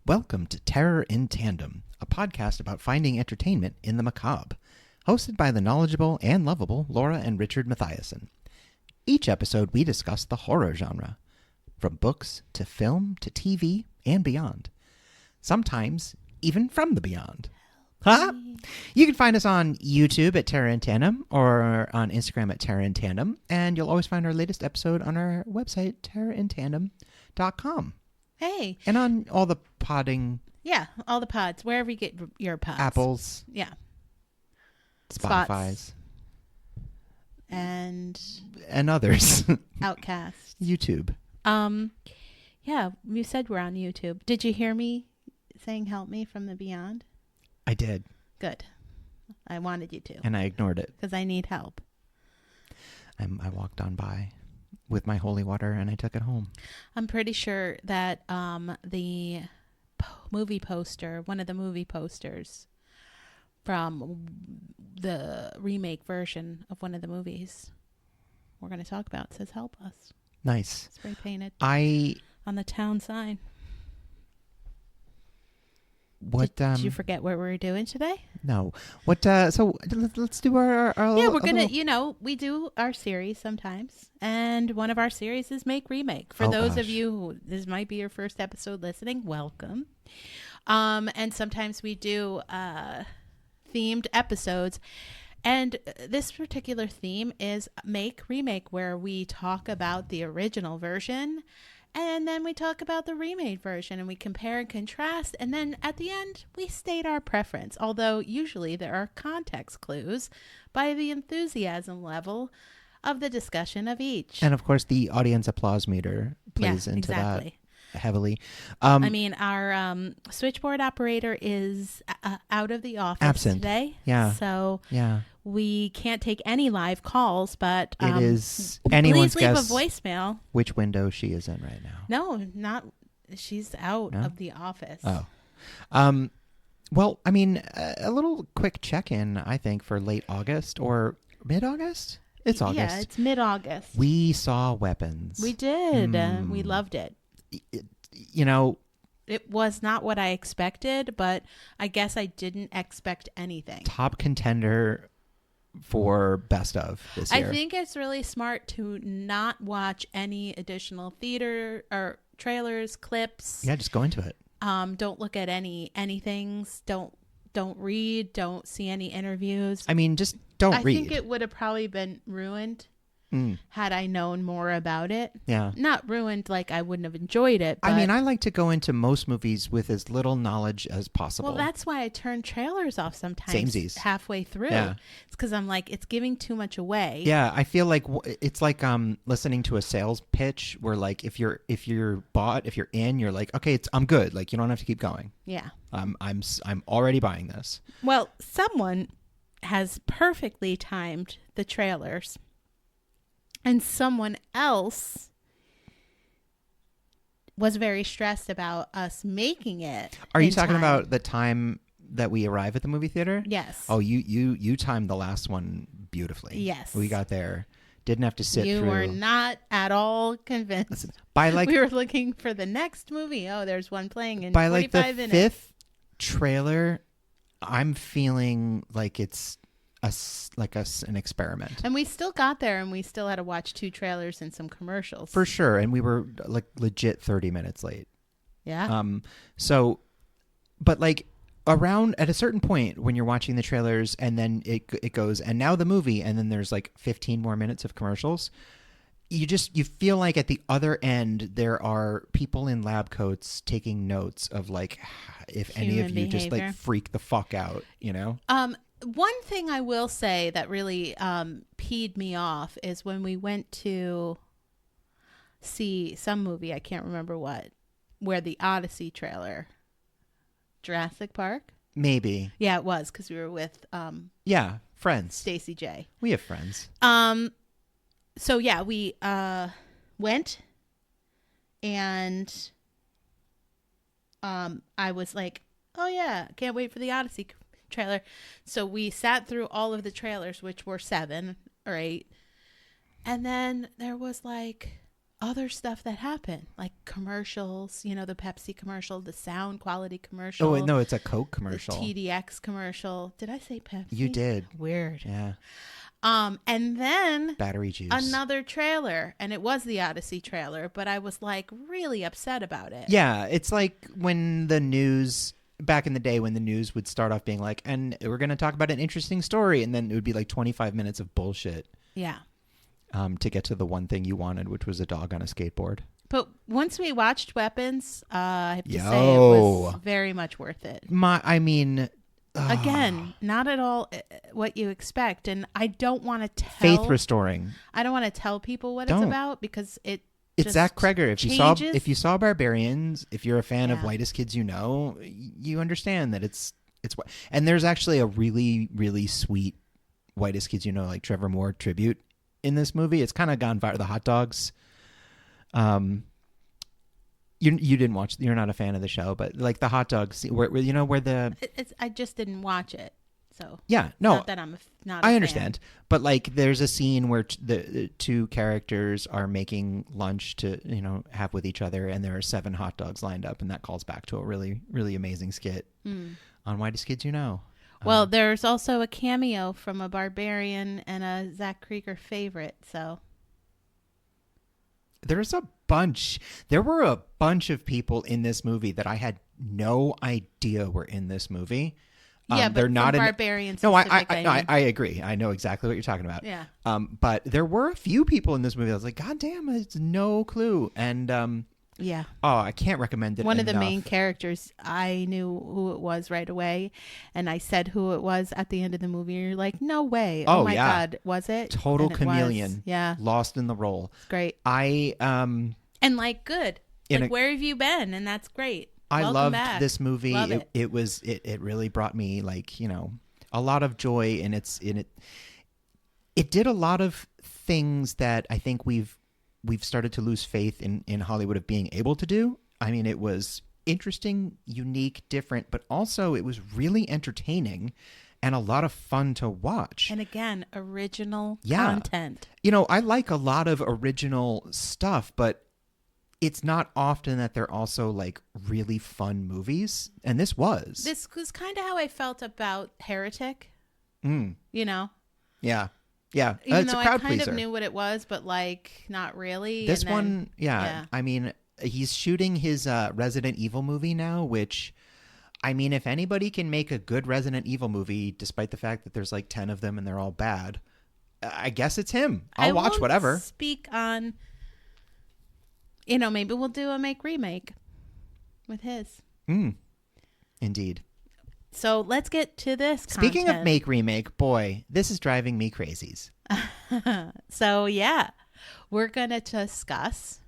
Welcome to Terror in Tandem, a podcast about finding entertainment in the macabre, hosted by the knowledgeable and lovable Laura and Richard Mathiasen. Each episode we discuss the horror genre, from books to film to TV and beyond. Sometimes even from the beyond. Huh? You can find us on YouTube at Terror in Tandem or on Instagram at Terror in Tandem, and you'll always find our latest episode on our website, terrorintandem.com. Hey. And on all the podding. Yeah, all the pods, wherever you get your pods. Apples. Yeah. Spotify's. And others. Outcast. YouTube. Yeah, you said we're on YouTube. Did you hear me saying help me from the beyond? I did. Good. I wanted you to. And I ignored it. Because I need help. I walked on by with my holy water and I took it home. I'm pretty sure that the movie poster, one of the movie posters from the remake version of one of the movies we're going to talk about says help us. Nice. Spray painted on the town sign. What did you forget what we were doing today? No. What so let's do our yeah, we're gonna we do our series sometimes, and one of our series is Make Remake. For those of you who this might be your first episode listening, welcome. And sometimes we do themed episodes, and this particular theme is Make Remake, where we talk about the original version and then we talk about the remade version and we compare and contrast. And then at the end, we state our preference. Although usually there are context clues by the enthusiasm level of the discussion of each. And of course, the audience applause meter plays into that heavily. I mean, our switchboard operator is out of the office absent today. Yeah. So yeah. We can't take any live calls, but it is anyone's please leave guess a voicemail. Which window she is in right now? No, not. She's out of the office. Oh, well, I mean, a little quick check-in, I think, for late August or mid-August. It's August. Yeah, it's mid-August. We saw Weapons. We did. We loved it. It was not what I expected, but I guess I didn't expect anything. Top contender for best of this year. I think it's really smart to not watch any additional theater or trailers, clips. Yeah, just go into it. Don't look at anythings. Don't read. Don't see any interviews. I mean, just don't read. I think it would have probably been ruined had I known more about it. Yeah. Not ruined like I wouldn't have enjoyed it. But I mean, I like to go into most movies with as little knowledge as possible. Well, that's why I turn trailers off sometimes. Samesies. Halfway through. Yeah. It's because I'm like, it's giving too much away. Yeah, I feel like it's like listening to a sales pitch where like if you're in, you're like, okay, I'm good. Like you don't have to keep going. Yeah. I'm already buying this. Well, someone has perfectly timed the trailers. And someone else was very stressed about us making it. Are you talking about the time that we arrive at the movie theater? Yes. Oh, you timed the last one beautifully. Yes. We got there. Didn't have to sit through. You were not at all convinced. Listen, we were looking for the next movie. Oh, there's one playing in 45 minutes. By like the fifth trailer, I'm feeling like it's an experiment. And we still got there and we still had to watch 2 trailers and some commercials. For sure. And we were like legit 30 minutes late. Yeah. But like around at a certain point when you're watching the trailers and then it goes, and now the movie, and then there's like 15 more minutes of commercials. You feel like at the other end there are people in lab coats taking notes of like if any of you just like freak the fuck out, you know? One thing I will say that really peed me off is when we went to see some movie, I can't remember what, where the Odyssey trailer, Jurassic Park. Maybe. Yeah, it was because we were with Yeah, friends. Stacy J. We have friends. So yeah, we went, and I was like, oh yeah, can't wait for the Odyssey trailer. So we sat through all of the trailers, which were 7 or 8, and then there was like other stuff that happened, like commercials, the Pepsi commercial, the sound quality commercial. Oh, no, it's a Coke commercial. The TDX commercial. Did I say Pepsi? You did. Weird. Yeah. And then battery juice. Another trailer, and it was the Odyssey trailer, but I was like really upset about it. Yeah, it's like when the news, back in the day when the news would start off being like, and we're going to talk about an interesting story, and then it would be like 25 minutes of bullshit. Yeah. To get to the one thing you wanted, which was a dog on a skateboard. But once we watched Weapons, I have to say it was very much worth it. Again, not at all what you expect, and I don't want to tell. Faith restoring. I don't want to tell people what it's about because it's Zach Kreger. If you saw Barbarians, if you're a fan of Whitest Kids You Know, you understand that it's and there's actually a really, really sweet Whitest Kids You Know, like Trevor Moore tribute in this movie. It's kind of gone viral. The hot dogs. You didn't watch. You're not a fan of the show, but like the hot dogs, where the. I just didn't watch it, so yeah, no. Not that I'm not. I understand, but like there's a scene where the two characters are making lunch to have with each other, and there are 7 hot dogs lined up, and that calls back to a really, really amazing skit on Whitest Kids You Know. Well, there's also a cameo from a Barbarian and a Zach Kreger favorite, so. There were a bunch of people in this movie that I had no idea were in this movie. Yeah, but they're not in Barbarians. No, I agree. I know exactly what you're talking about. Yeah. But there were a few people in this movie. I was like, God damn, it's no clue. And yeah. Oh, I can't recommend it. One of the main characters, I knew who it was right away, and I said who it was at the end of the movie. And you're like, no way! Oh my God, was it? Total chameleon. Yeah, lost in the role. It's great. And like good. Like where have you been? And that's great. I Welcome loved back. this movie. Love it. It really brought me like a lot of joy, and it did a lot of things that I think we've started to lose faith in Hollywood of being able to do. I mean, it was interesting, unique, different, but also it was really entertaining and a lot of fun to watch. And again, original content. I like a lot of original stuff, but it's not often that they're also like really fun movies. And this was. This was kind of how I felt about Heretic. Yeah. Yeah, even it's though a crowd I kind pleaser. of knew what it was, but like not really. This one, yeah. I mean, he's shooting his Resident Evil movie now, which, I mean, if anybody can make a good Resident Evil movie, despite the fact that there's like 10 of them and they're all bad, I guess it's him. I'll watch whatever. Speak on, maybe we'll do a remake with his. Indeed. So let's get to this Speaking content. of remake, boy, this is driving me crazies. So yeah, we're going to discuss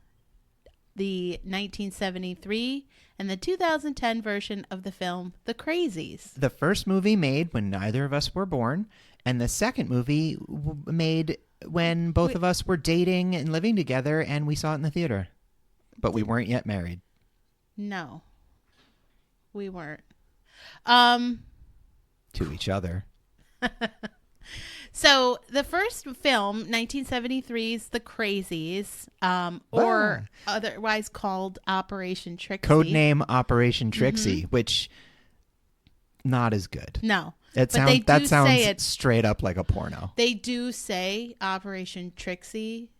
the 1973 and the 2010 version of the film, The Crazies. The first movie made when neither of us were born, and the second movie made when both of us were dating and living together, and we saw it in the theater. But we weren't yet married. No. We weren't. To each other. So the first film, 1973's The Crazies, or otherwise called Operation Trixie. Codename Operation Trixie, which not as good. No. That sounds straight up like a porno. They do say Operation Trixie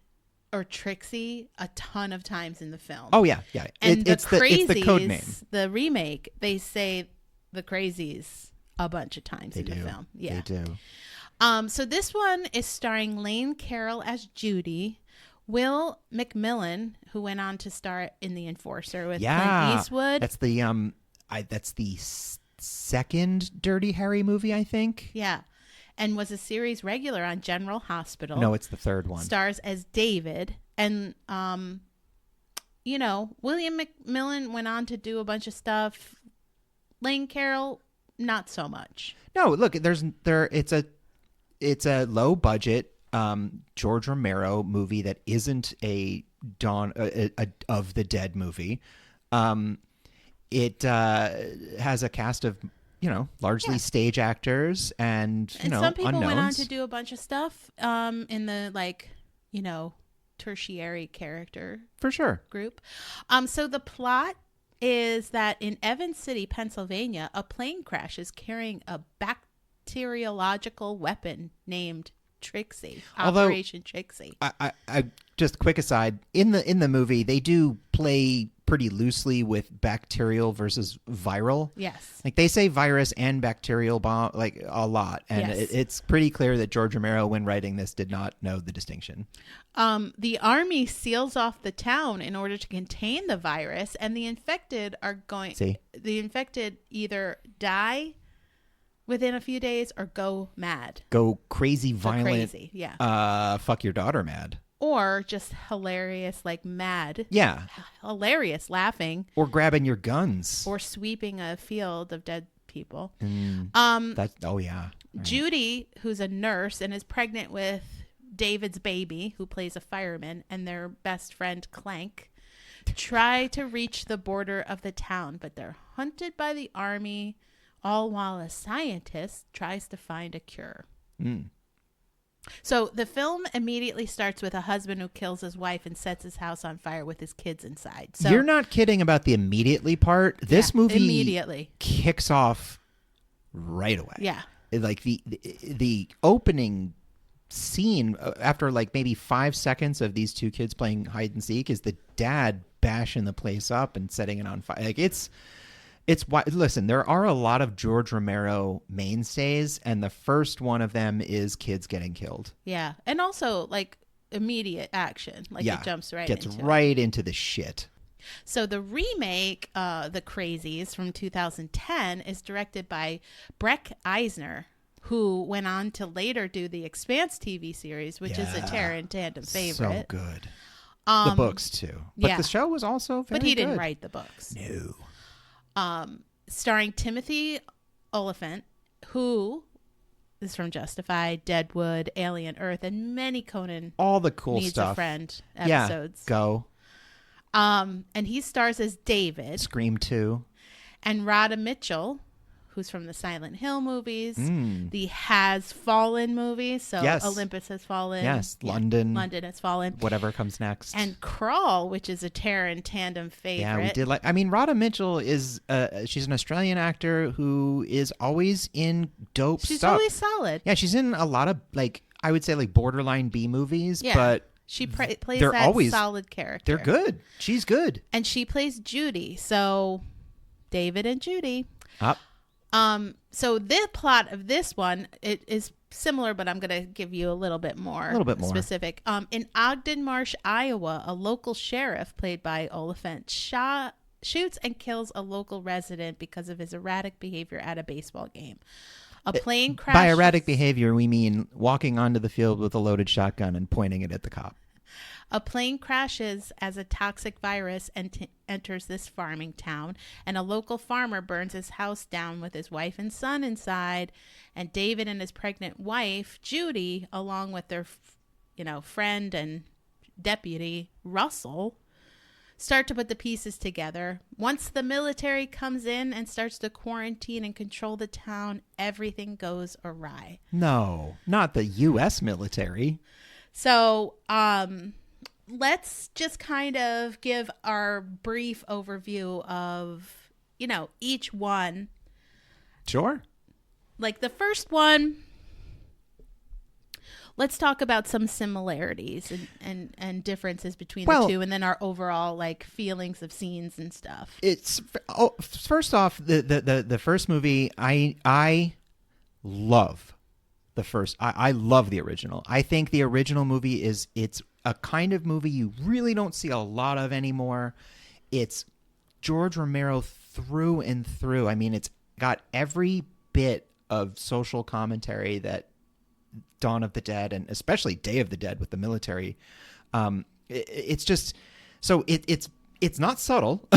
or Trixie a ton of times in the film. Oh, yeah. Yeah. And it's the code name. The remake, they say The Crazies a bunch of times the film. Yeah. They do. So this one is starring Lane Carroll as Judy, Will McMillan, who went on to star in The Enforcer with Clint Eastwood. That's the second Dirty Harry movie, I think. Yeah. And was a series regular on General Hospital. No, it's the third one. Stars as David. And, William McMillan went on to do a bunch of stuff. Lane Carroll not so much. No, look, it's a low budget George Romero movie that isn't a of the Dead movie. It has a cast of largely stage actors and some people unknowns. went on to do a bunch of stuff in the tertiary character for sure group. So the plot is that in Evans City, Pennsylvania, a plane crashes carrying a bacteriological weapon named Trixie. Operation Trixie. I just quick aside, in the movie they do play pretty loosely with bacterial versus viral. Yes. Like they say virus and bacterial bomb like a lot. And it's pretty clear that George Romero, when writing this, did not know the distinction. The army seals off the town in order to contain the virus, and the infected either die within a few days or go mad. Go crazy, violent. Crazy, yeah. Fuck your daughter mad. Or just hilarious, like mad. Yeah. Hilarious, laughing. Or grabbing your guns. Or sweeping a field of dead people. Right. Judy, who's a nurse and is pregnant with David's baby, who plays a fireman, and their best friend, Clank, try to reach the border of the town, but they're hunted by the army, all while a scientist tries to find a cure. So the film immediately starts with a husband who kills his wife and sets his house on fire with his kids inside. So you're not kidding about the immediately part. This movie immediately kicks off right away. Yeah. Like the opening scene after like maybe 5 seconds of these two kids playing hide and seek is the dad bashing the place up and setting it on fire. Like it's listen, there are a lot of George Romero mainstays, and the first one of them is kids getting killed. Yeah. And also like immediate action. Like it jumps into the shit. So the remake, The Crazies from 2010 is directed by Brent Eisner, who went on to later do the Expanse TV series, which is a Tandem favorite. So good. The books too. But the show was also very But he good. didn't write the books. No. Starring Timothy Oliphant, who is from Justified, Deadwood, Alien Earth, and many Conan all the cool Needs stuff. a Friend episodes. Go. And he stars as David. Scream 2. And Rhoda Mitchell, who's from the Silent Hill movies, the Has Fallen movies. So Olympus Has Fallen. Yes, London Has Fallen. Whatever comes next. And Crawl, which is a Tandem favorite. Yeah, we did Rhoda Mitchell is she's an Australian actor who is always in dope stuff. She's always solid. Yeah, she's in a lot of I would say borderline B movies, but she plays that always solid character. They're good. She's good. And she plays Judy. So David and Judy. So the plot of this one, it is similar, but I'm going to give you a little bit more specific. In Ogden Marsh, Iowa, a local sheriff played by Oliphant shoots and kills a local resident because of his erratic behavior at a baseball game. A plane crashes. By erratic behavior, we mean walking onto the field with a loaded shotgun and pointing it at the cop. A plane crashes as a toxic virus enters this farming town, and a local farmer burns his house down with his wife and son inside, and David and his pregnant wife, Judy, along with their friend and deputy, Russell, start to put the pieces together. Once the military comes in and starts to quarantine and control the town, everything goes awry. No, not the U.S. military. So, let's just kind of give our brief overview of, each one. Sure. Like the first one, let's talk about some similarities and differences between the two, and then our overall feelings of scenes and stuff. It's first off, the first movie, I love the first. I love the original. I think the original movie it's a kind of movie you really don't see a lot of anymore. It's George Romero through and through. I mean, it's got every bit of social commentary that Dawn of the Dead and especially Day of the Dead with the military. It's just so it's not subtle.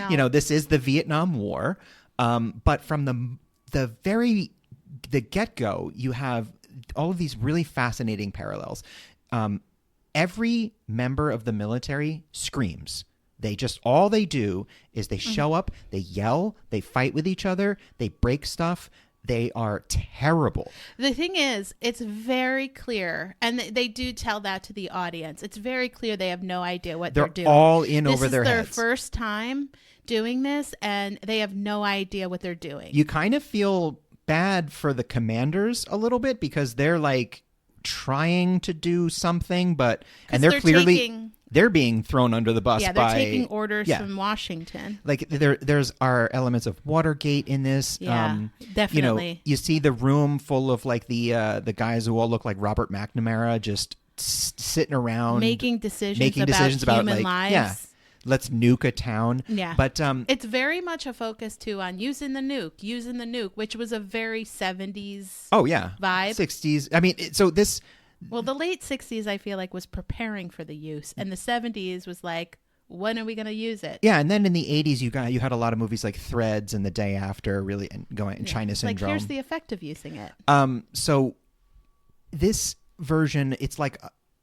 No. This is the Vietnam War. But from the get-go, you have all of these really fascinating parallels. Every member of the military screams. All they do is they show up, they yell, they fight with each other, they break stuff. They are terrible. The thing is, it's very clear, and they do tell that to the audience. It's very clear they have no idea what they're doing. They're all in over their heads. This is their first time doing this, and they have no idea what they're doing. You kind of feel bad for the commanders a little bit because they're like trying to do something, and they're clearly they're being thrown under the bus. Yeah, they're taking orders from Washington. Like there's are elements of Watergate in this. Yeah, definitely. You see the room full of like the guys who all look like Robert McNamara just sitting around making decisions about human lives. Yeah, let's nuke a town. Yeah, but it's very much a focus too on using the nuke, which was a very 70s. Oh yeah, vibe. 60s. I mean, so this. Well, the late 60s, I feel like, was preparing for the use. And the 70s was like, when are we going to use it? Yeah, and then in the 80s, you had a lot of movies like Threads and The Day After, really China Syndrome. Like, here's the effect of using it. So this version, it's like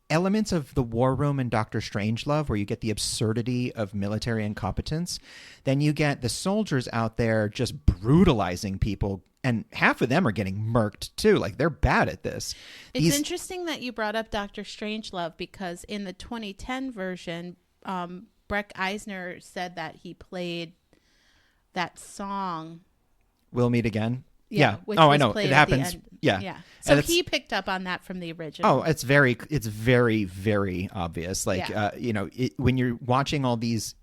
elements of The War Room and Doctor Strangelove, where you get the absurdity of military incompetence. Then you get the soldiers out there just brutalizing people. And half of them are getting murked, too. Like, they're bad at this. It's interesting that you brought up Dr. Strangelove because in the 2010 version, Brent Eisner said that he played that song. We'll Meet Again? Yeah. Oh, I know. It happens. Yeah. So he picked up on that from the original. Oh, it's very, very obvious. Like, when you're watching all these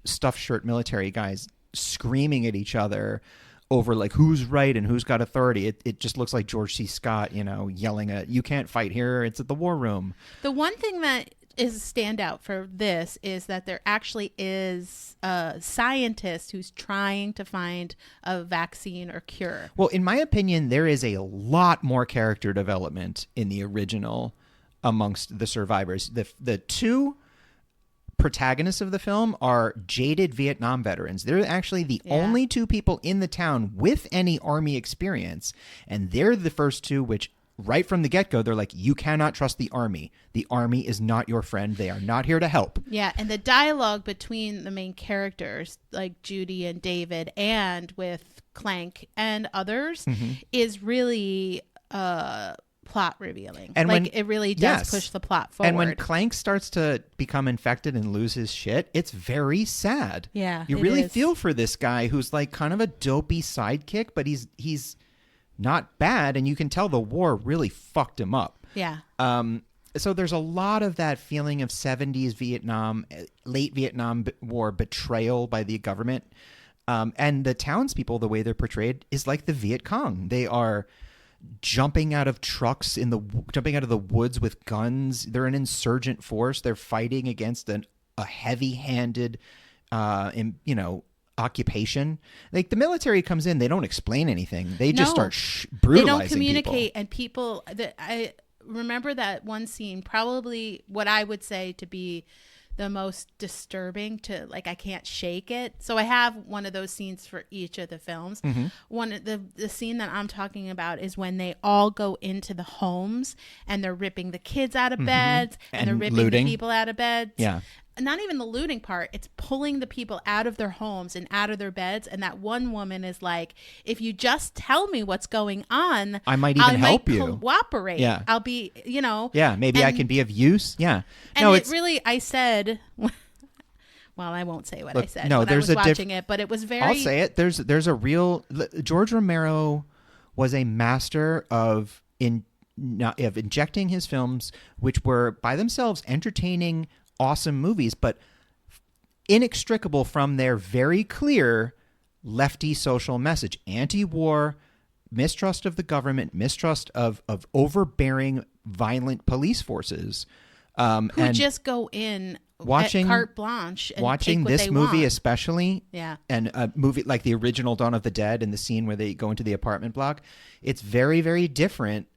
stuffed shirt military guys screaming at each other over like who's right and who's got authority. It just looks like George C. Scott, yelling at, you can't fight here. It's at the War Room. The one thing that is a standout for this is that there actually is a scientist who's trying to find a vaccine or cure. Well, in my opinion, there is a lot more character development in the original amongst the survivors. The two protagonists of the film are jaded Vietnam veterans. They're actually the only two people in the town with any army experience, and they're the first two which right from the get-go they're like, you cannot trust the army. The army is not your friend. They are not here to help. Yeah, and the dialogue between the main characters like Judy and David and with Clank and others is really plot revealing. And it really does push the plot forward. And when Clank starts to become infected and lose his shit, it's very sad. Yeah, you really feel for this guy who's like kind of a dopey sidekick, but he's not bad, and you can tell the war really fucked him up. Yeah. So there's a lot of that feeling of 70s Vietnam, late Vietnam War betrayal by the government. And the townspeople, the way they're portrayed is like the Viet Cong. They are jumping out of trucks jumping out of the woods with guns. They're an insurgent force. They're fighting against a heavy-handed, occupation. Like the military comes in, they don't explain anything. They just start brutalizing. They don't communicate, and people. I remember that one scene, probably what I would say to be the most disturbing to, like, I can't shake it. So I have one of those scenes for each of the films. One of the scene that I'm talking about is when they all go into the homes and they're ripping the kids out of beds and they're ripping the people out of beds. Yeah. Not even the looting part. It's pulling the people out of their homes and out of their beds. And that one woman is like, if you just tell me what's going on, I might even help you. Cooperate. Yeah. I'll be, Yeah, maybe I can be of use. Yeah. And no, I said, well, I won't say what I said when I was watching it, but it was very. I'll say it. There's a real. George Romero was a master of injecting his films, which were by themselves entertaining, awesome movies, but inextricable from their very clear lefty social message: anti-war, mistrust of the government, mistrust of overbearing, violent police forces, who just go in watching at carte blanche and watching take what this they movie want. Especially, and a movie like the original Dawn of the Dead and the scene where they go into the apartment block. It's very, very different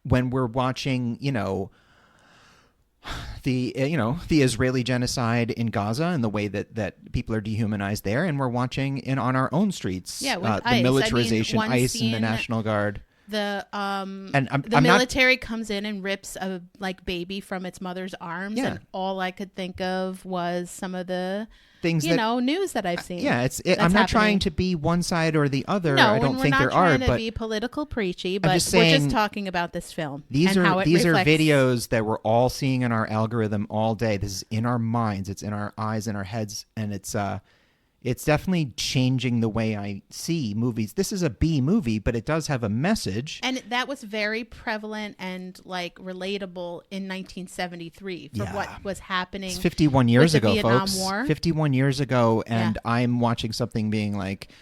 when we're watching, the the Israeli genocide in Gaza and the way that people are dehumanized there, and we're watching on our own streets with the ICE. militarization, ICE and the National Guard. The I'm military comes in and rips a baby from its mother's arms, and all I could think of was some of the things news that I've seen. I'm not trying to be one side or the other. No, I don't think there are. We're not trying to be political preachy, but saying, we're just talking about this film. These are videos that we're all seeing in our algorithm all day. This is in our minds. It's in our eyes, in our heads, and it's definitely changing the way I see movies. This is a B movie, but it does have a message. And that was very prevalent and relatable in 1973 for what was happening. It's 51 years ago, Vietnam folks. War. 51 years ago, and I'm watching something being like,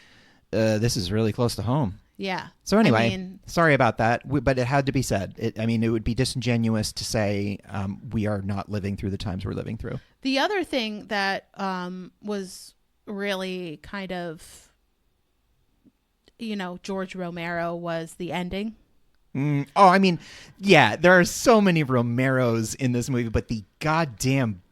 this is really close to home. Yeah. So anyway, sorry about that, but it had to be said. It would be disingenuous to say we are not living through the times we're living through. The other thing that was really kind of, George Romero was the ending. There are so many Romeros in this movie, but the goddamn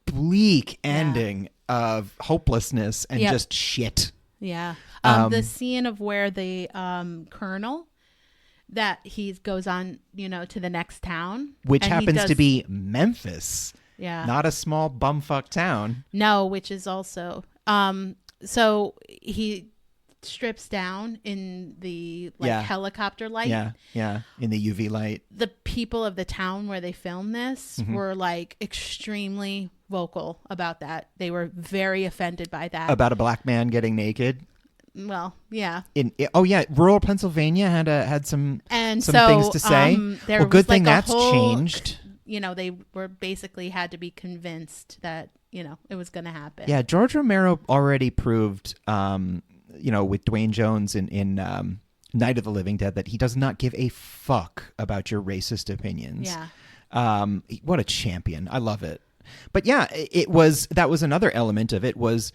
bleak ending of hopelessness and just shit. Yeah. The scene of where the colonel, that he goes on, to the next town. Which happens to be Memphis. Yeah. Not a small bumfuck town. No, which is also so he strips down in the helicopter light. Yeah. In the UV light. The people of the town where they filmed this were extremely vocal about that. They were very offended by that. About a black man getting naked. Well, yeah. Rural Pennsylvania had some things to say. Well, good thing that's changed. They were basically had to be convinced that, it was going to happen. Yeah, George Romero already proved, with Dwayne Jones in Night of the Living Dead, that he does not give a fuck about your racist opinions. Yeah. What a champion. I love it. But yeah, that was another element of it was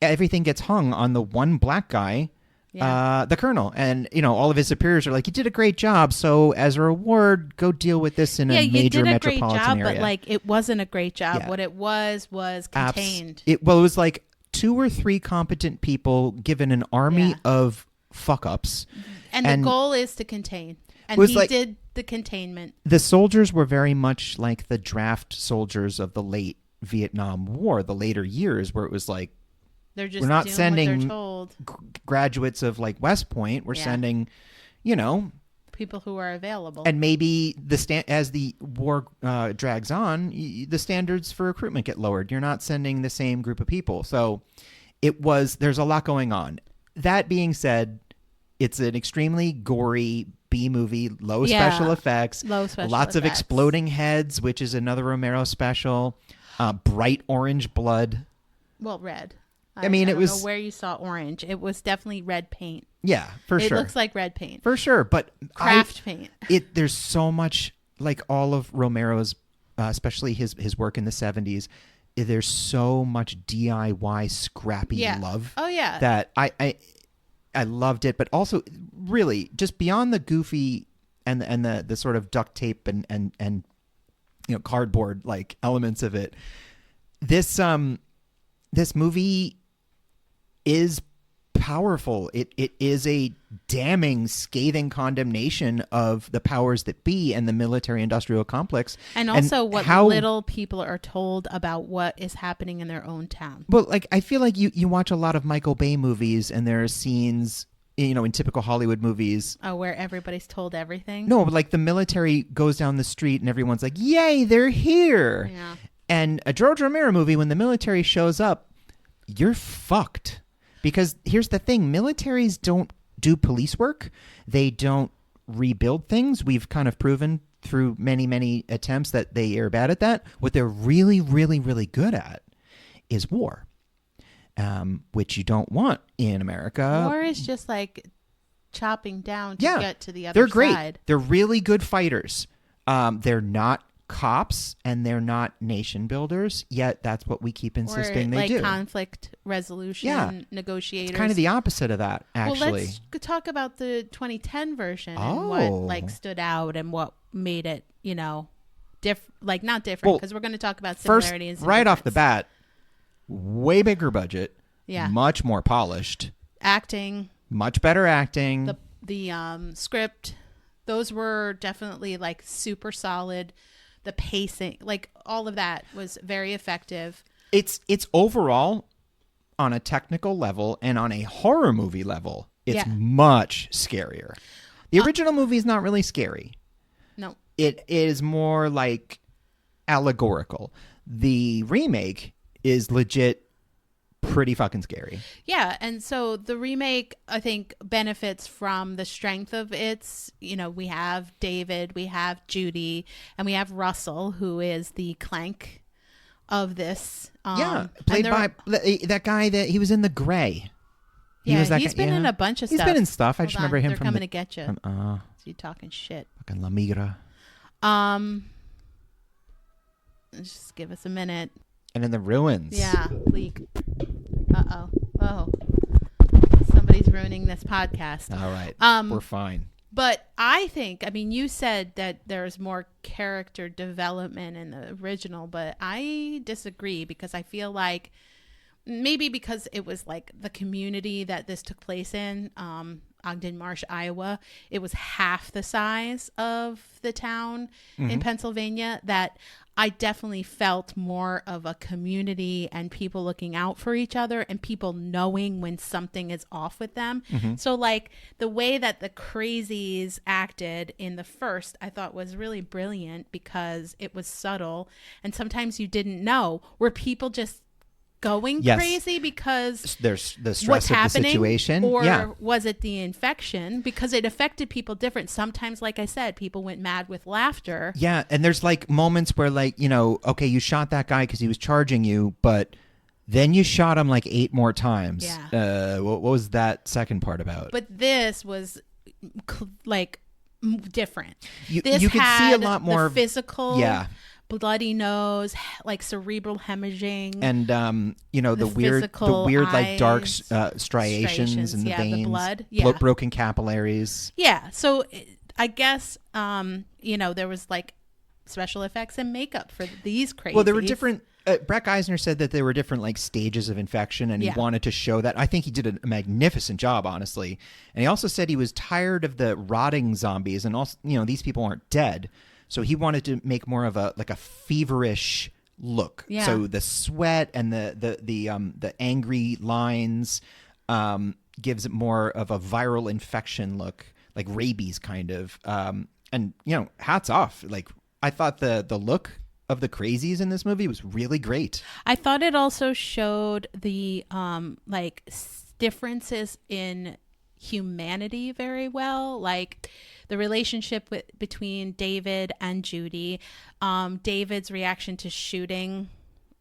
everything gets hung on the one black guy. The colonel, and all of his superiors are like, you did a great job, so as a reward, go deal with this in a major metropolitan area. But it wasn't a great job. What it was contained. It was like 2 or 3 competent people given an army of fuck ups, and the goal is to contain, and he did the containment. The soldiers were very much like the draft soldiers of the late Vietnam War, the later years, where it was like, we're not sending what they're told. Graduates of West Point. We're sending, people who are available. And maybe as the war drags on, the standards for recruitment get lowered. You're not sending the same group of people. So there's a lot going on. That being said, it's an extremely gory B movie, low special effects, lots of exploding heads, which is another Romero special, bright orange blood. Well, red. I mean, it was. I don't know where you saw orange. It was definitely red paint. Yeah, for sure. It looks like red paint. For sure, but craft paint. There's so much, all of Romero's, especially his work in the 70s, there's so much DIY scrappy love. Oh, yeah. That I loved it, but also really just beyond the goofy and the sort of duct tape and cardboard elements of it. This movie is powerful. It is a damning, scathing condemnation of the powers that be and the military-industrial complex. And also how little people are told about what is happening in their own town. Well, I feel like you watch a lot of Michael Bay movies and there are scenes, in typical Hollywood movies. Oh, where everybody's told everything? No, but the military goes down the street and everyone's like, yay, they're here. Yeah. And a George Romero movie, when the military shows up, you're fucked. Because here's the thing, militaries don't do police work. They don't rebuild things. We've kind of proven through many, many attempts that they are bad at that. What they're really, really, really good at is war, which you don't want in America. War is just chopping down to get to the other side. They're great. They're really good fighters. They're not cops and they're not nation builders, yet that's what we keep insisting they do. Conflict resolution negotiators. It's kind of the opposite of that, actually. Well, let's talk about the 2010 version and what stood out and what made it, not different, because we're going to talk about similarities. First, right off the bat, way bigger budget. Yeah. Much more polished. Acting. Much better acting. The script, those were definitely like super solid. The pacing, like all of that was very effective. It's overall, on a technical level and on a horror movie level, it's much scarier. The original movie is not really scary. No. It is more like allegorical. The remake is legit pretty fucking scary. Yeah, and so the remake, I think, benefits from the strength of its, we have David, we have Judy, and we have Russell, who is the Clank of this. Played by that guy that he was in The Gray. He's been in a bunch of stuff. He's been in stuff. I just remember him from coming to get you. So you talking shit. Fucking La Migra. Just give us a minute. And in The Ruins. Yeah, leak. Uh-oh. Oh. Somebody's ruining this podcast. All right. We're fine. But I think, you said that there's more character development in the original, but I disagree, because I feel like maybe because it was like the community that this took place in, Ogden Marsh, Iowa, it was half the size of the town in Pennsylvania, that I definitely felt more of a community and people looking out for each other and people knowing when something is off with them. So like the way that the Crazies acted in the first, I thought was really brilliant, because it was subtle. And sometimes you didn't know, were people just going crazy because there's the stress what's of happening, the situation, or was it the infection? Because it affected people different. Sometimes, like I said, people went mad with laughter. Yeah, and there's like moments where, like, okay, you shot that guy because he was charging you, but then you shot him like 8 more times. Yeah. What was that second part about? But this was like different. You could see a lot more physical. Yeah. Bloody nose, like cerebral hemorrhaging, and the weird eyes, like dark striations in the veins, the blood, broken capillaries. Yeah, so I guess there was like special effects and makeup for these Crazies. Well, there were different. Brent Eisner said that there were different like stages of infection, and he wanted to show that. I think he did a magnificent job, honestly. And he also said he was tired of the rotting zombies, and also these people aren't dead. So he wanted to make more of a feverish look. Yeah. So the sweat and the angry lines gives it more of a viral infection look, like rabies kind of. And hats off. Like, I thought the look of the Crazies in this movie was really great. I thought it also showed the differences in humanity very well, like the relationship between David and Judy, David's reaction to shooting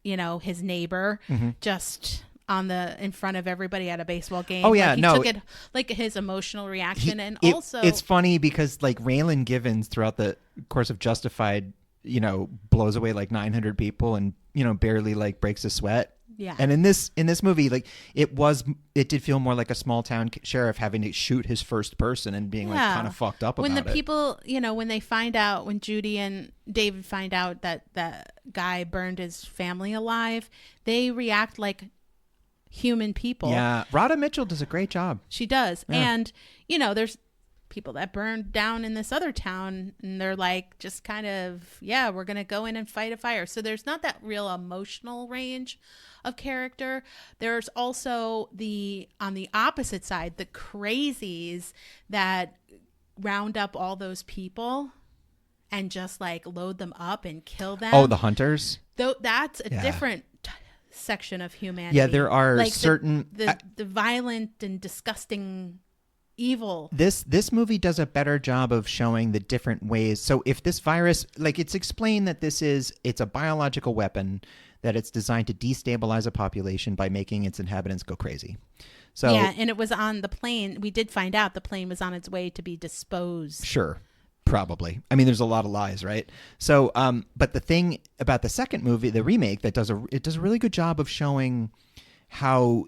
his neighbor just in front of everybody at a baseball game. Oh yeah, he took it like his emotional reaction. Also it's funny because like Raylan Givens throughout the course of Justified blows away like 900 people and barely like breaks a sweat. Yeah. And in this movie, like it did feel more like a small town sheriff having to shoot his first person and being like kind of fucked up about it. When the people, when they find out, when Judy and David find out that that guy burned his family alive, they react like human people. Yeah. Rhoda Mitchell does a great job. She does. Yeah. And, there's people that burned down in this other town and they're like just kind of, we're going to go in and fight a fire. So there's not that real emotional range of character. There's also on the opposite side, the Crazies that round up all those people and just like load them up and kill them. Oh, the hunters? That's a different section of humanity. Yeah, there are like certain the violent and disgusting evil. This movie does a better job of showing the different ways. So if this virus, like, it's explained that it's a biological weapon, that it's designed to destabilize a population by making its inhabitants go crazy. So yeah, and it was on the plane. We did find out the plane was on its way to be disposed. Sure. Probably. I mean, there's a lot of lies, right? So, but the thing about the second movie, the remake, that does a really good job of showing how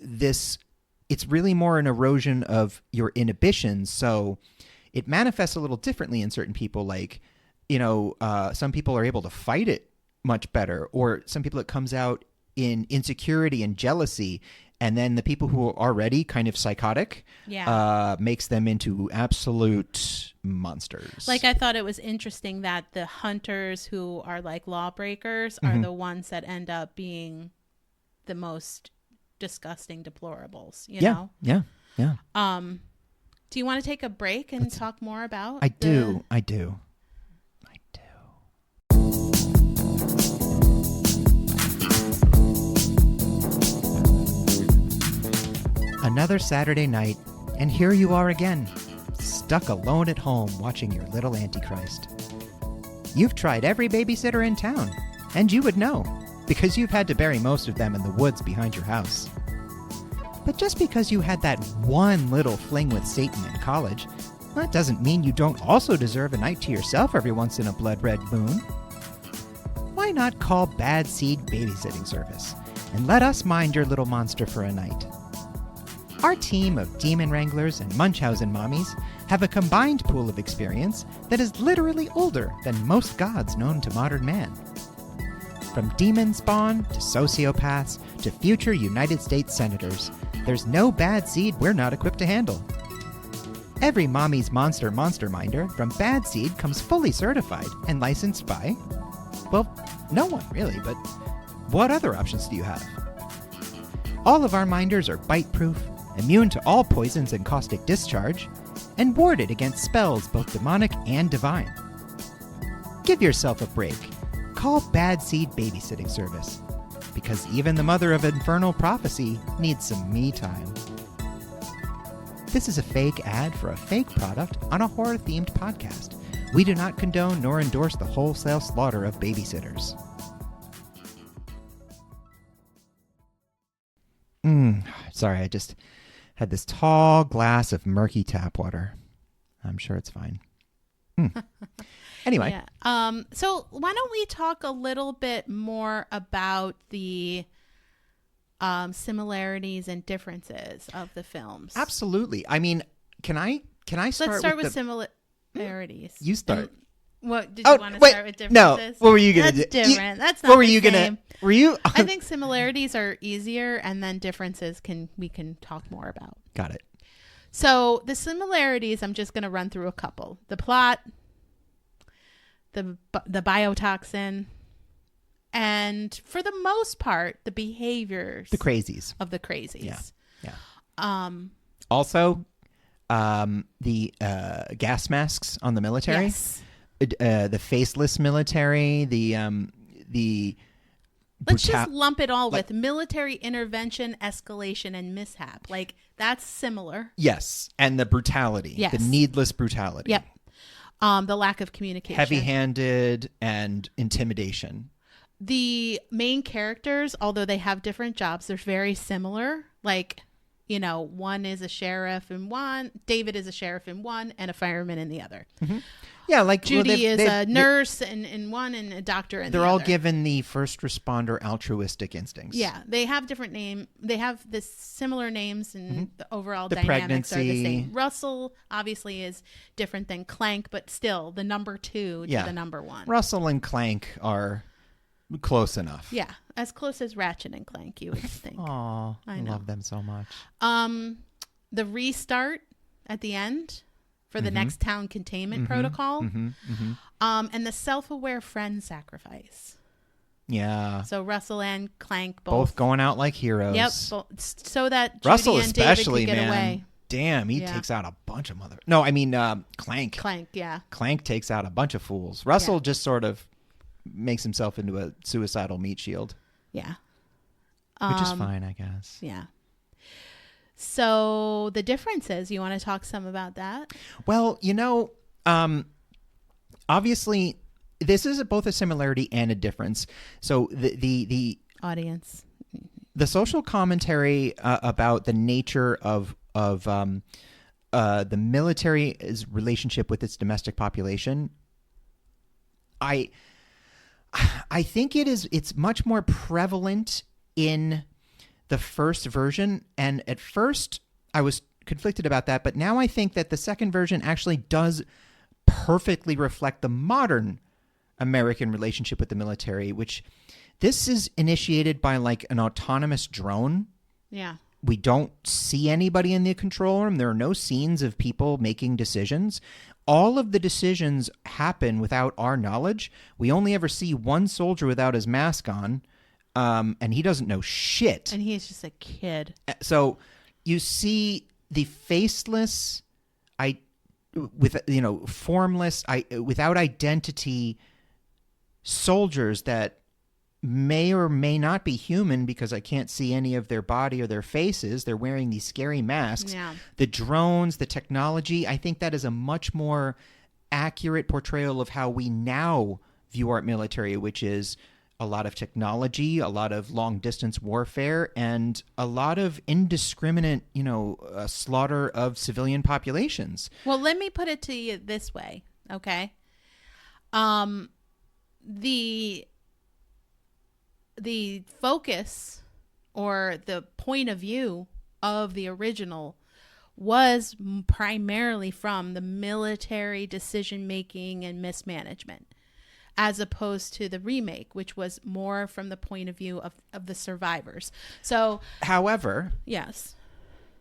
it's really more an erosion of your inhibitions. So it manifests a little differently in certain people. Like some people are able to fight it much better, or some people it comes out in insecurity and jealousy, and then the people who are already kind of psychotic makes them into absolute monsters. Like, I thought it was interesting that the hunters who are like lawbreakers are the ones that end up being the most disgusting deplorables, you know? Yeah. Do you want to take a break and talk more about I do. Another Saturday night, and here you are again, stuck alone at home watching your little Antichrist. You've tried every babysitter in town, and you would know, because you've had to bury most of them in the woods behind your house. But just because you had that one little fling with Satan in college, that doesn't mean you don't also deserve a night to yourself every once in a blood-red moon. Why not call Bad Seed Babysitting Service, and let us mind your little monster for a night? Our team of demon wranglers and Munchausen mommies have a combined pool of experience that is literally older than most gods known to modern man. From demon spawn to sociopaths to future United States senators, there's no bad seed we're not equipped to handle. Every mommy's monster minder from Bad Seed comes fully certified and licensed by, well, no one really, but what other options do you have? All of our minders are bite-proof, immune to all poisons and caustic discharge, and warded against spells both demonic and divine. Give yourself a break. Call Bad Seed Babysitting Service, because even the mother of infernal prophecy needs some me time. This is a fake ad for a fake product on a horror-themed podcast. We do not condone nor endorse the wholesale slaughter of babysitters. Sorry, I just had this tall glass of murky tap water. I'm sure it's fine. Anyway. Yeah. So why don't we talk a little bit more about the similarities and differences of the films? Absolutely. I mean, can I start? Let's start with similarities. You start. What did you want to start with differences? No. What were you gonna do? That's different. That's not. What were you gonna? Were you? I think similarities are easier, and then differences we can talk more about. Got it. So the similarities, I'm just gonna run through a couple. The plot, the biotoxin, and for the most part, the behaviors. The crazies. Of the crazies. Yeah. Also, the gas masks on the military. Yes. The faceless military. Let's just lump it all with military intervention, escalation, and mishap. Like, that's similar. Yes. And the brutality. Yes. The needless brutality. Yep. The lack of communication. Heavy-handed and intimidation. The main characters, although they have different jobs, they're very similar. Like, one is a sheriff in one, David is a sheriff in one, and a fireman in the other. Mm-hmm. Yeah, like Judy is a nurse in one and a doctor in the other. They're all given the first responder altruistic instincts. Yeah, they have different names. They have this similar names, and the overall the dynamics pregnancy. are the same. Russell obviously is different than Clank, but still the number 2 to the number 1. Russell and Clank are close enough. Yeah, as close as Ratchet and Clank, you would think. Aw, I love them so much. The restart at the end for the next town containment protocol, and the self-aware friend sacrifice. Yeah. So Russell and Clank both going out like heroes. Yep. So that Russell Judy and especially, David could get man. away. Damn, he takes out a bunch of No, I mean Clank. Clank, yeah. Clank takes out a bunch of fools. Russell just sort of makes himself into a suicidal meat shield. Yeah. Which is fine, I guess. Yeah. So the differences, you want to talk some about that? Well, obviously this is both a similarity and a difference. So the audience, the social commentary about the nature of the military's relationship with its domestic population, I think it's much more prevalent in the first version, and at first I was conflicted about that, but now I think that the second version actually does perfectly reflect the modern American relationship with the military, which this is initiated by like an autonomous drone. Yeah. We don't see anybody in the control room. There are no scenes of people making decisions. All of the decisions happen without our knowledge. We only ever see one soldier without his mask on, and he doesn't know shit. And he's just a kid. So you see the faceless, formless, without identity soldiers that may or may not be human because I can't see any of their body or their faces. They're wearing these scary masks. Yeah. The drones, the technology, I think that is a much more accurate portrayal of how we now view our military, which is a lot of technology, a lot of long-distance warfare, and a lot of indiscriminate, slaughter of civilian populations. Well, let me put it to you this way, okay? The focus or the point of view of the original was primarily from the military decision-making and mismanagement, as opposed to the remake, which was more from the point of view of the survivors. So, however, yes,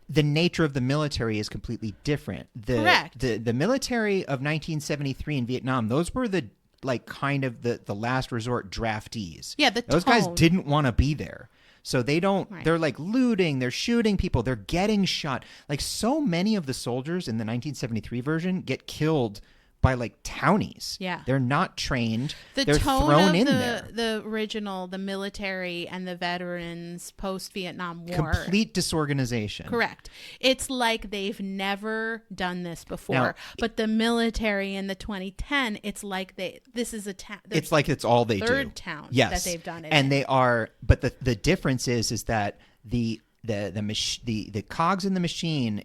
the nature of the military is completely different. Correct. The military of 1973 in Vietnam, those were the last resort draftees. Yeah, those guys didn't want to be there. So they don't, right. They're like looting, they're shooting people, they're getting shot. Like so many of the soldiers in the 1973 version get killed by like townies. Yeah. They're not trained. They're tone thrown of in there. The original, the military and the veterans post-Vietnam War. Complete disorganization. Correct. It's like they've never done this before. Now, but the military in the 2010, it's like this is a town. It's like it's all they do. Third town yes. that they've done it and in. They are, but the difference is that the cogs in the machine,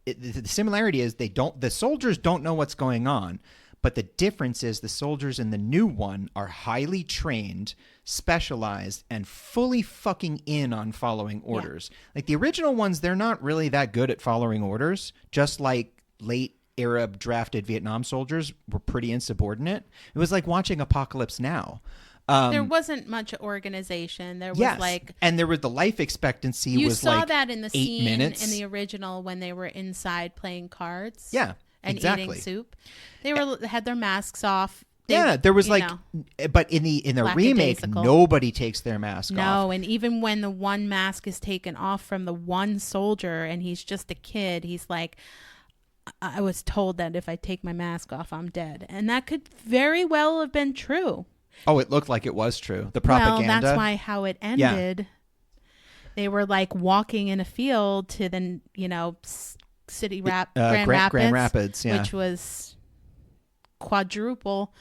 the similarity is the soldiers don't know what's going on, but the difference is the soldiers in the new one are highly trained, specialized, and fully fucking in on following orders. Yeah. Like the original ones, they're not really that good at following orders, just like late Arab drafted Vietnam soldiers were pretty insubordinate. It was like watching Apocalypse Now. There wasn't much organization. There was and there was the life expectancy you was saw like that in the 8 scene minutes. In the original when they were inside playing cards. Yeah, and exactly. Eating soup. They had their masks off. There was but in the remake, nobody takes their mask off. No, and even when the one mask is taken off from the one soldier and he's just a kid, he's like, I was told that if I take my mask off, I'm dead. And that could very well have been true. Oh, it looked like it was true. The propaganda. Well, that's how it ended. Yeah. They were like walking in a field to the, city Grand Rapids, yeah. which was quadruple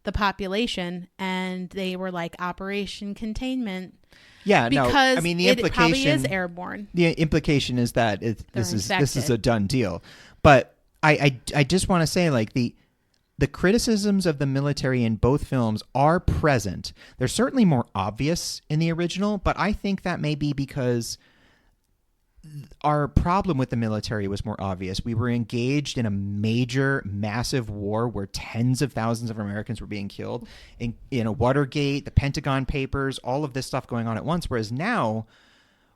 the population, and they were like Operation Containment. Yeah, because the it implication probably is airborne. The implication is that this is a done deal. But I just want to say, like, the criticisms of the military in both films are present. They're certainly more obvious in the original, but I think that may be because our problem with the military was more obvious. We were engaged in a major, massive war where tens of thousands of Americans were being killed. In Watergate, the Pentagon Papers, all of this stuff going on at once, whereas now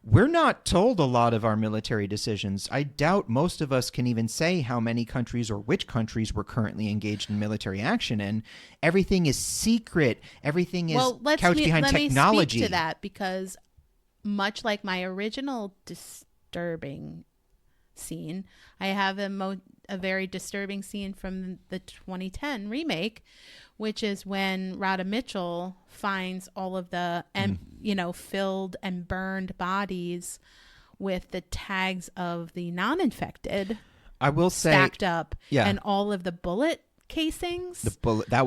we're not told a lot of our military decisions. I doubt most of us can even say how many countries or which countries we're currently engaged in military action in. Everything is secret. Everything is couched behind technology. Let me speak to that because much like my original disturbing scene, I have a very disturbing scene from the 2010 remake, which is when Rhoda Mitchell finds all of the filled and burned bodies with the tags of the non-infected. I will say stacked up, and all of the bullet casings. That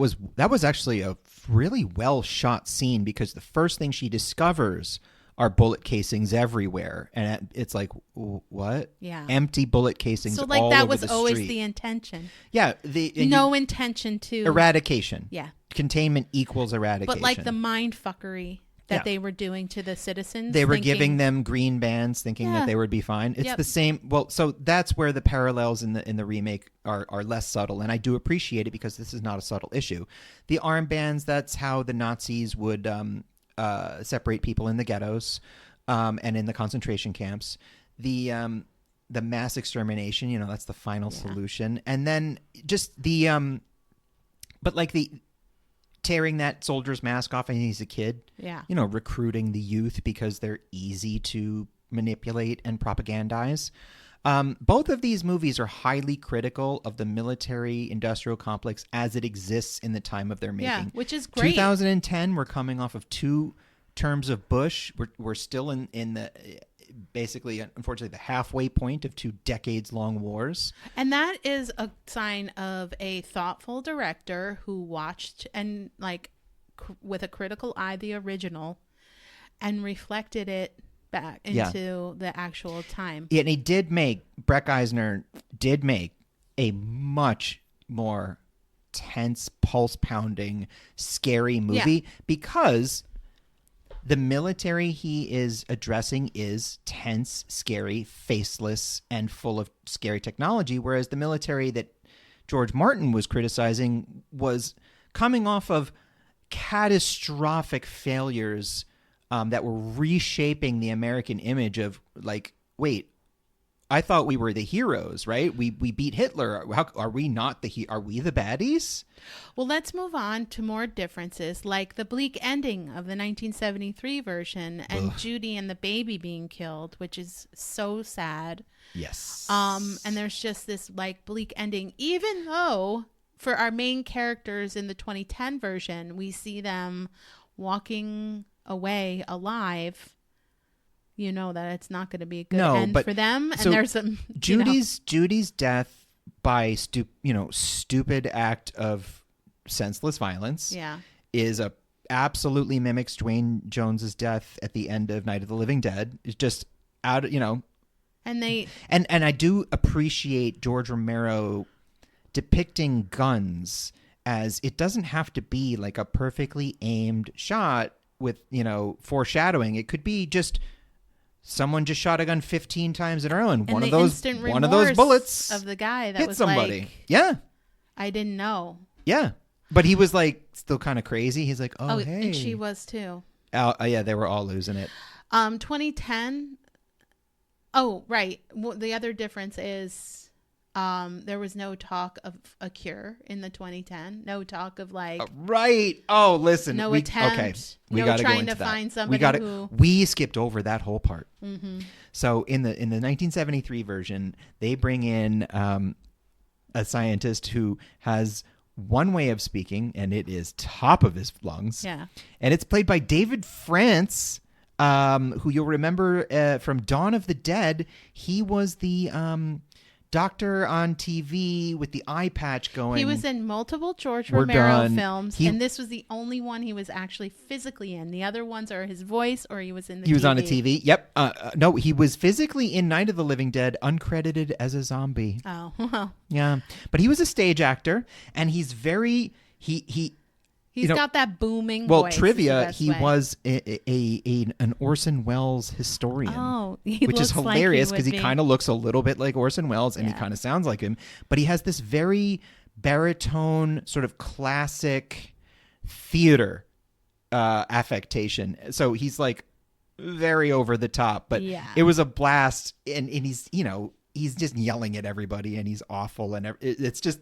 was actually a really well shot scene because the first thing she discovers are bullet casings everywhere, and it's like, what? Yeah, empty bullet casings. So like all that over was the always street. the intention. Yeah, intention to eradication. Yeah, containment equals eradication. But like the mind fuckery that they were doing to the citizens. They were giving them green bands thinking that they would be fine. It's the same. Well, so that's where the parallels in the remake are less subtle. And I do appreciate it because this is not a subtle issue. The armbands, that's how the Nazis would separate people in the ghettos and in the concentration camps. The mass extermination, that's the final solution. And then just but like the tearing that soldier's mask off and he's a kid. Yeah. Recruiting the youth because they're easy to manipulate and propagandize. Both of these movies are highly critical of the military-industrial complex as it exists in the time of their making. Yeah, which is great. 2010, we're coming off of 2 terms of Bush. We're still in the basically, unfortunately, the halfway point of 2 decades-long wars. And that is a sign of a thoughtful director who watched and with a critical eye the original and reflected it back into the actual time. Yeah, and Brent Eisner did make a much more tense, pulse-pounding, scary movie because the military he is addressing is tense, scary, faceless, and full of scary technology, whereas the military that George Martin was criticizing was coming off of catastrophic failures that were reshaping the American image of wait, I thought we were the heroes, right? We beat Hitler. How are we not are we the baddies? Well, let's move on to more differences, like the bleak ending of the 1973 version and Judy and the baby being killed, which is so sad. Yes. And there's just this bleak ending, even though for our main characters in the 2010 version, we see them walking away alive. That it's not going to be a good end for them. And there's some Judy's death by stupid act of senseless violence. Yeah, is absolutely mimics Dwayne Jones's death at the end of Night of the Living Dead. It's just out, And they and I do appreciate George Romero depicting guns as it doesn't have to be like a perfectly aimed shot with foreshadowing. It could be just someone just shot a gun 15 times in a row, and one of those bullets of the guy that hit was somebody. Yeah, I didn't know. Yeah, but he was still kind of crazy. He's like, oh hey, and she was too. Yeah, they were all losing it. 2010. Oh, right. Well, the other difference is there was no talk of a cure in the 2010. No talk of right. Oh, listen. No attempt. Okay, we got to go into trying to that. find somebody We skipped over that whole part. Mm-hmm. So in the 1973 version, they bring in a scientist who has one way of speaking, and it is top of his lungs. Yeah. And it's played by David France, who you'll remember from Dawn of the Dead. He was the doctor on TV with the eye patch going. He was in multiple George Romero films, and this was the only one he was actually physically in. The other ones are his voice, or he was in the He was on a TV. Yep. No, he was physically in Night of the Living Dead, uncredited as a zombie. Oh, well. Yeah. But he was a stage actor, and he's very... He's got that booming voice. Well, trivia, he was an Orson Welles historian. Oh, which is hilarious because he kind of looks a little bit like Orson Welles and he kind of sounds like him. But he has this very baritone, sort of classic theater affectation. So he's very over the top. But it was a blast. And he's, he's just yelling at everybody and he's awful. And it's just...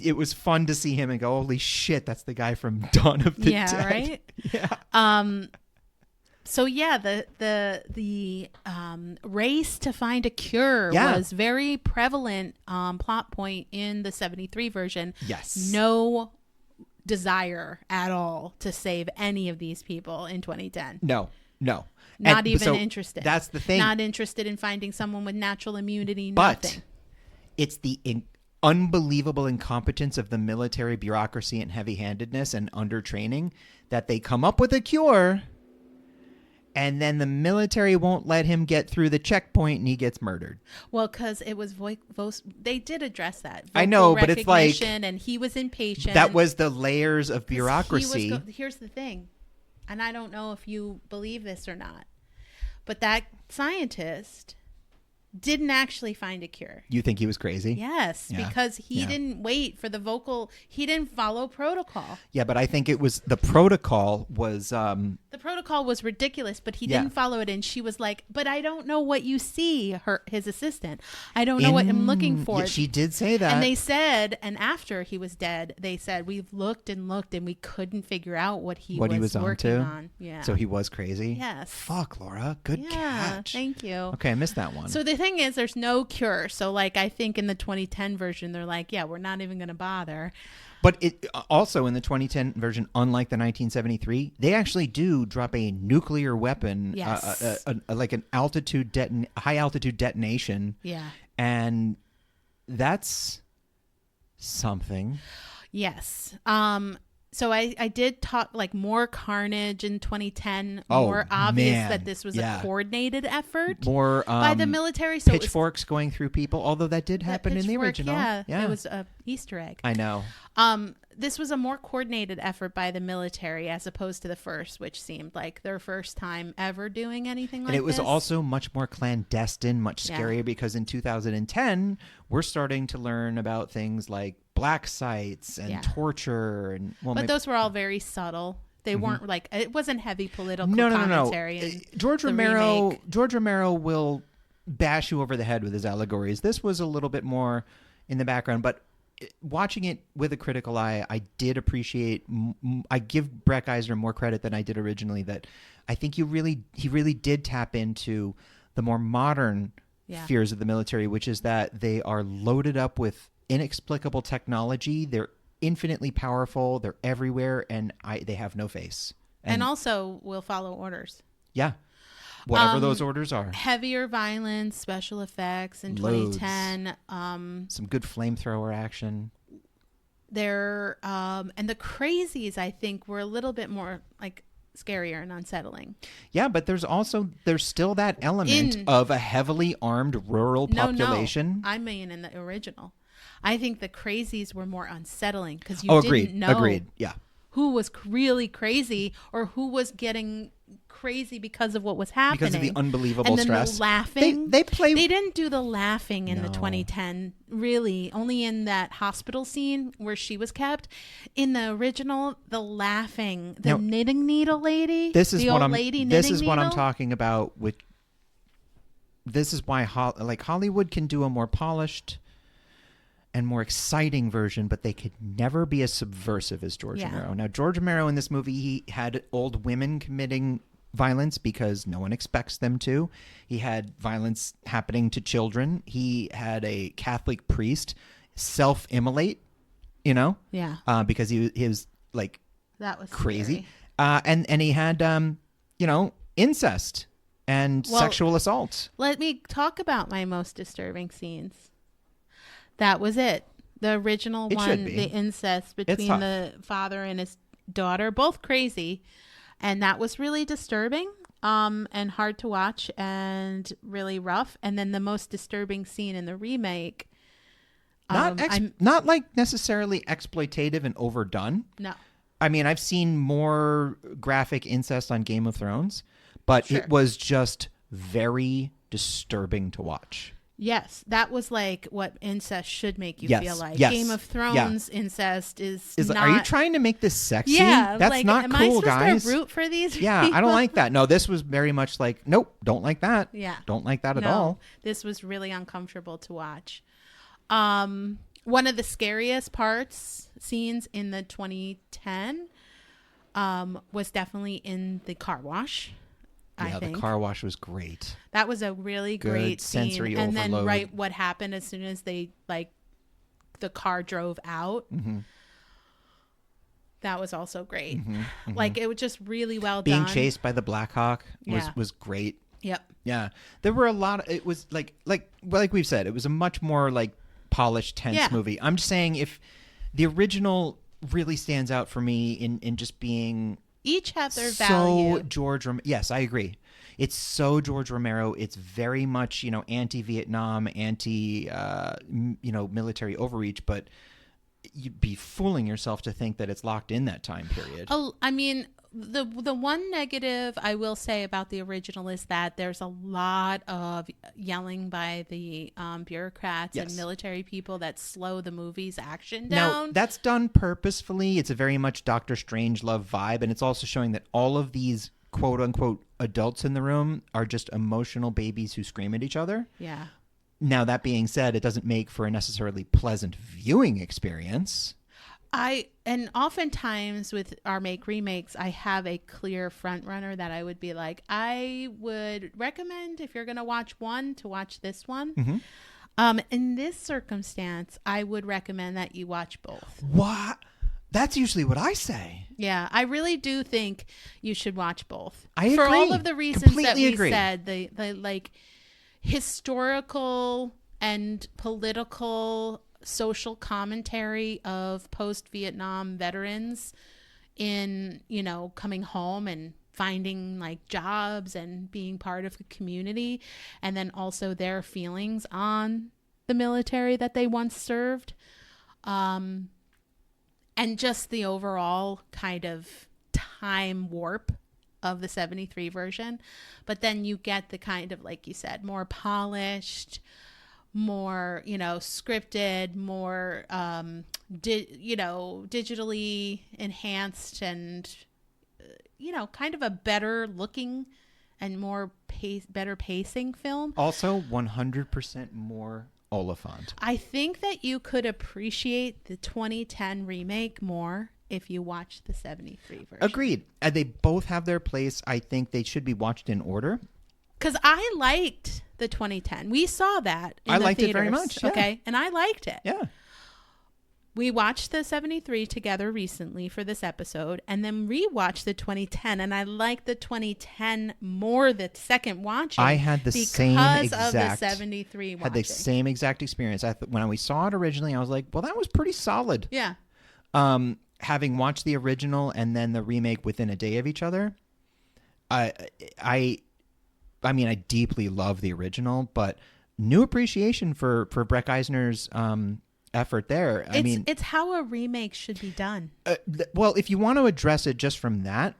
It was fun to see him and go, holy shit, that's the guy from Dawn of the Dead. Yeah, right? Yeah. So yeah, the race to find a cure was very prevalent plot point in the 73 version. Yes. No desire at all to save any of these people in 2010. No. Not even interested. That's the thing. Not interested in finding someone with natural immunity, but nothing. It's the unbelievable incompetence of the military bureaucracy and heavy-handedness and undertraining that they come up with a cure and then the military won't let him get through the checkpoint and he gets murdered. Well, because it was they did address that. I know, but it's and he was impatient. That was the layers of bureaucracy. Here's the thing. and I don't know if you believe this or not, but that scientist didn't actually find a cure. You think he was crazy? Yes, because he didn't wait for the vocal. He didn't follow protocol. Yeah, but I think it was the protocol was... the protocol was ridiculous, but he didn't follow it. And she was like, but I don't know what you see, his assistant. I don't know what I'm looking for. Yeah, she did say that. And they said, and after he was dead, they said, we've looked and looked and we couldn't figure out what he was working on. Yeah. So he was crazy? Yes. Fuck, Laura. Good catch. Thank you. Okay, I missed that one. So the thing is, there's no cure. So like, I think in the 2010 version, they're like, yeah, we're not even going to bother. But it also in the 2010 version, unlike the 1973, they actually do drop a nuclear weapon, like an high altitude detonation. Yeah. And that's something. Yes. So I did talk like more carnage in 2010, more obvious that this was a coordinated effort more by the military. So pitchforks going through people, although that did happen in the original. Yeah, it was an Easter egg. I know. This was a more coordinated effort by the military as opposed to the first, which seemed like their first time ever doing anything like this. And it was also much more clandestine, much scarier, because in 2010, we're starting to learn about things like black sites and torture. And but those were all very subtle. They weren't like, it wasn't heavy political commentary. No. George Romero will bash you over the head with his allegories. This was a little bit more in the background, but watching it with a critical eye, I did appreciate. I give Brent Eisner more credit than I did originally. That I think he really did tap into the more modern fears of the military, which is that they are loaded up with inexplicable technology. They're infinitely powerful. They're everywhere, and they have no face. And also will follow orders. Yeah. Whatever those orders are. Heavier violence, special effects in 2010. Some good flamethrower action. And the Crazies, I think, were a little bit more like scarier and unsettling. Yeah, but there's still that element of a heavily armed rural population. No, I mean in the original. I think the Crazies were more unsettling because you didn't know who was really crazy or who was getting crazy because of what was happening. Because of the unbelievable and then stress. The laughing. They didn't do the laughing in the 2010, really. Only in that hospital scene where she was kept. In the original, the laughing, the knitting needle lady. This is what I'm talking about. This is why Hollywood can do a more polished and more exciting version, but they could never be as subversive as George Romero. Now, George Romero in this movie, he had old women committing violence because no one expects them to. He had violence happening to children. He had a Catholic priest self-immolate, because he was like that was crazy. And he had, incest and sexual assault. Let me talk about my most disturbing scenes. That was it. The original one, the incest between the father and his daughter, both crazy. And that was really disturbing and hard to watch and really rough. And then the most disturbing scene in the remake. Not like necessarily exploitative and overdone. No. I mean, I've seen more graphic incest on Game of Thrones, but it was just very disturbing to watch. Yes, that was like what incest should make you feel like. Yes. Game of Thrones incest is not... Are you trying to make this sexy? Yeah. That's not cool, guys. Am I supposed to root for these people? I don't like that. No, this was very much like, nope, don't like that. Yeah. Don't like that at all. This was really uncomfortable to watch. One of the scariest scenes in the 2010 was definitely in the car wash. Yeah, the car wash was great. That was a really great scene. Sensory and overload. Then what happened as soon as the car drove out. Mm-hmm. That was also great. Mm-hmm. Like it was just really well Being done. chased by the Black Hawk was great. Yep. Yeah. There were a lot of, it was like we've said, it was a much more like polished, tense movie. I'm just saying if the original really stands out for me in just being each have their value. Yes, I agree. It's so George Romero. It's very much, anti-Vietnam, military overreach, but you'd be fooling yourself to think that it's locked in that time period. Oh, I mean, The one negative I will say about the original is that there's a lot of yelling by the bureaucrats and military people that slow the movie's action down. Now, that's done purposefully. It's a very much Doctor Strangelove vibe, and it's also showing that all of these quote-unquote adults in the room are just emotional babies who scream at each other. Yeah. Now, that being said, it doesn't make for a necessarily pleasant viewing experience. And oftentimes with our remakes, I have a clear front runner that I would be like, I would recommend if you're going to watch one to watch this one. Mm-hmm. In this circumstance, I would recommend that you watch both. What? That's usually what I say. Yeah, I really do think you should watch both. I agree. For all of the reasons Completely that we agree. said, the like historical and political social commentary of post-Vietnam veterans in, coming home and finding like jobs and being part of the community, and then also their feelings on the military that they once served, and just the overall kind of time warp of the 73 version. But then you get the kind of, like you said, more polished, more, scripted, more, digitally enhanced and, kind of a better looking and more better pacing film. Also, 100% more Oliphant. I think that you could appreciate the 2010 remake more if you watch the 73 version. Agreed. They both have their place. I think they should be watched in order. Because I liked the 2010. We saw that in I the liked theaters, it very much. Yeah. Okay, and I liked it. Yeah. We watched the 73 together recently for this episode, and then rewatched the 2010, and I liked the 2010 more the second watching. I had the same because of the 73 watching. Had the same exact experience. When we saw it originally, I was like, well, that was pretty solid. Yeah. Having watched the original and then the remake within a day of each other, I mean, I deeply love the original, but new appreciation for Brent Eisner's effort there. It's how a remake should be done. Well, if you want to address it just from that,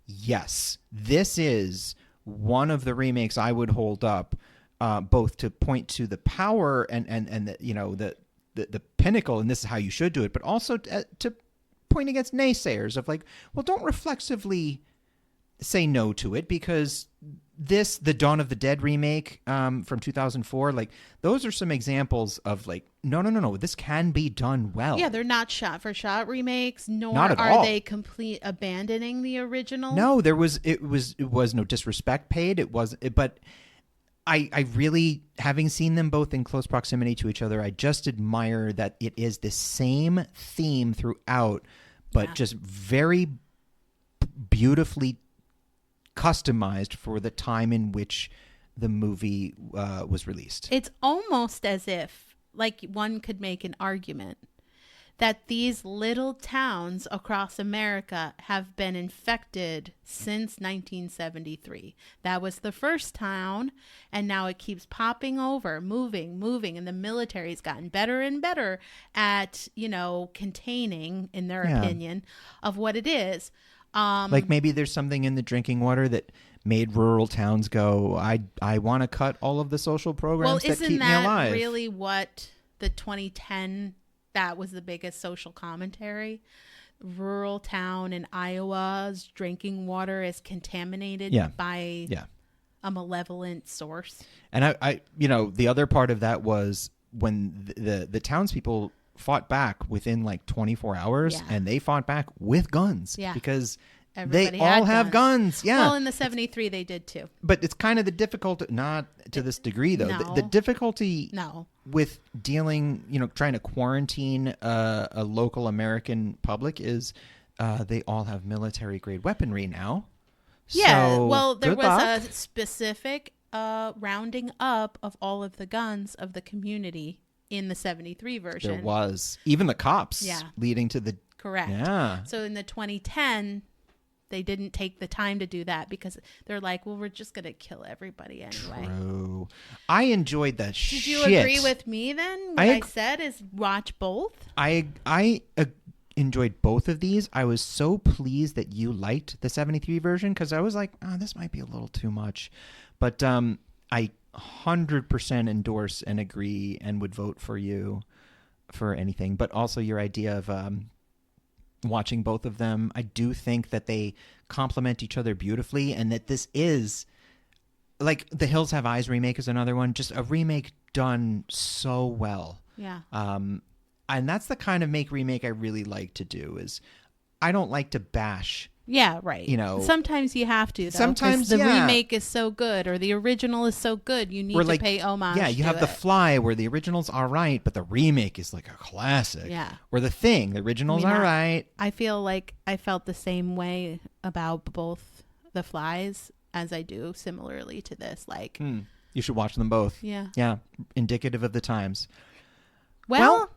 yes, this is one of the remakes I would hold up, both to point to the power and the pinnacle, and this is how you should do it, but also to point against naysayers of like, well, don't reflexively say no to it, because the Dawn of the Dead remake from 2004, like those are some examples of like, no, this can be done well. Yeah, they're not shot for shot remakes, nor Not at are all. they complete abandoning the original. No, it was no disrespect paid. But I really, having seen them both in close proximity to each other, I just admire that it is the same theme throughout, but just very beautifully customized for the time in which the movie was released. It's almost as if, like, one could make an argument that these little towns across America have been infected since 1973. That was the first town, and now it keeps popping over, moving, and the military's gotten better and better at, containing, in their opinion, of what it is. Like maybe there's something in the drinking water that made rural towns go, I want to cut all of the social programs that keep me alive. Isn't that really what the 2010, that was the biggest social commentary? Rural town in Iowa's drinking water is contaminated by a malevolent source. And I the other part of that was when the townspeople fought back within like 24 hours, and they fought back with guns because everybody they all have guns. Yeah. Well, in the 73 they did too. But it's kind of the difficult, not to this degree though. No. The difficulty with dealing, trying to quarantine a local American public is they all have military grade weaponry now. Yeah. So, well, there was luck. a specific rounding up of all of the guns of the community in the 73 version. There was. Even the cops leading to the... Correct. Yeah. So in the 2010, they didn't take the time to do that because they're like, well, we're just going to kill everybody anyway. True. I enjoyed that shit. Did you agree with me then? What I said is watch both? I enjoyed both of these. I was so pleased that you liked the 73 version because I was like, oh, this might be a little too much. But I 100% endorse and agree and would vote for you for anything. But also your idea of watching both of them. I do think that they complement each other beautifully, and that this is like The Hills Have Eyes remake is another one. Just a remake done so well. Yeah. And that's the kind of remake I really like to do. Is I don't like to bash. Yeah, right. You know, sometimes you have to. Though, sometimes the remake is so good, or the original is so good, you need to pay homage. Yeah, you have The Fly, where the original's all right, but the remake is like a classic. Yeah. Or The Thing, the original's all right. I feel like I felt the same way about both The Flies as I do similarly to this. Like, you should watch them both. Yeah. Yeah, indicative of the times. Well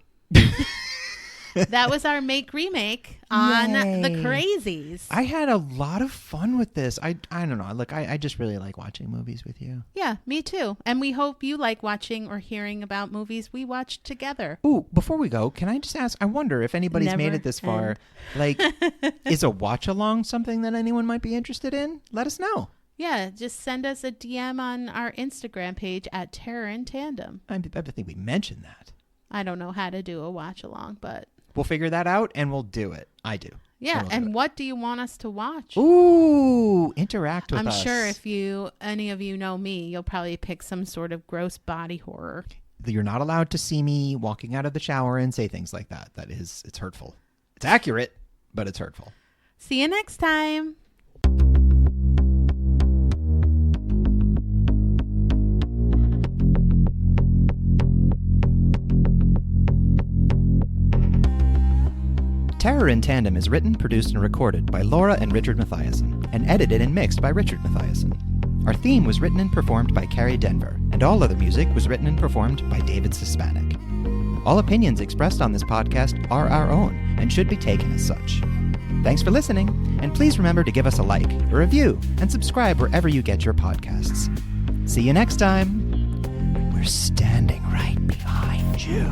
that was our remake on the Crazies. I had a lot of fun with this. I don't know. Look, I just really like watching movies with you. Yeah, me too. And we hope you like watching or hearing about movies we watched together. Ooh, before we go, can I just ask, I wonder if anybody's made it this far. Like, is a watch along something that anyone might be interested in? Let us know. Yeah, just send us a DM on our Instagram page at Terror in Tandem. I think we mentioned that. I don't know how to do a watch along, but we'll figure that out and we'll do it. I do. Yeah, and what do you want us to watch? Ooh, interact with us. I'm sure if any of you know me, you'll probably pick some sort of gross body horror. You're not allowed to see me walking out of the shower and say things like that. It's hurtful. It's accurate, but it's hurtful. See you next time. Terror in Tandem is written, produced, and recorded by Laura and Richard Mathiasen, and edited and mixed by Richard Mathiasen. Our theme was written and performed by Carrie Denver, and all other music was written and performed by David Suspanic. All opinions expressed on this podcast are our own and should be taken as such. Thanks for listening, and please remember to give us a like, a review, and subscribe wherever you get your podcasts. See you next time. We're standing right behind you.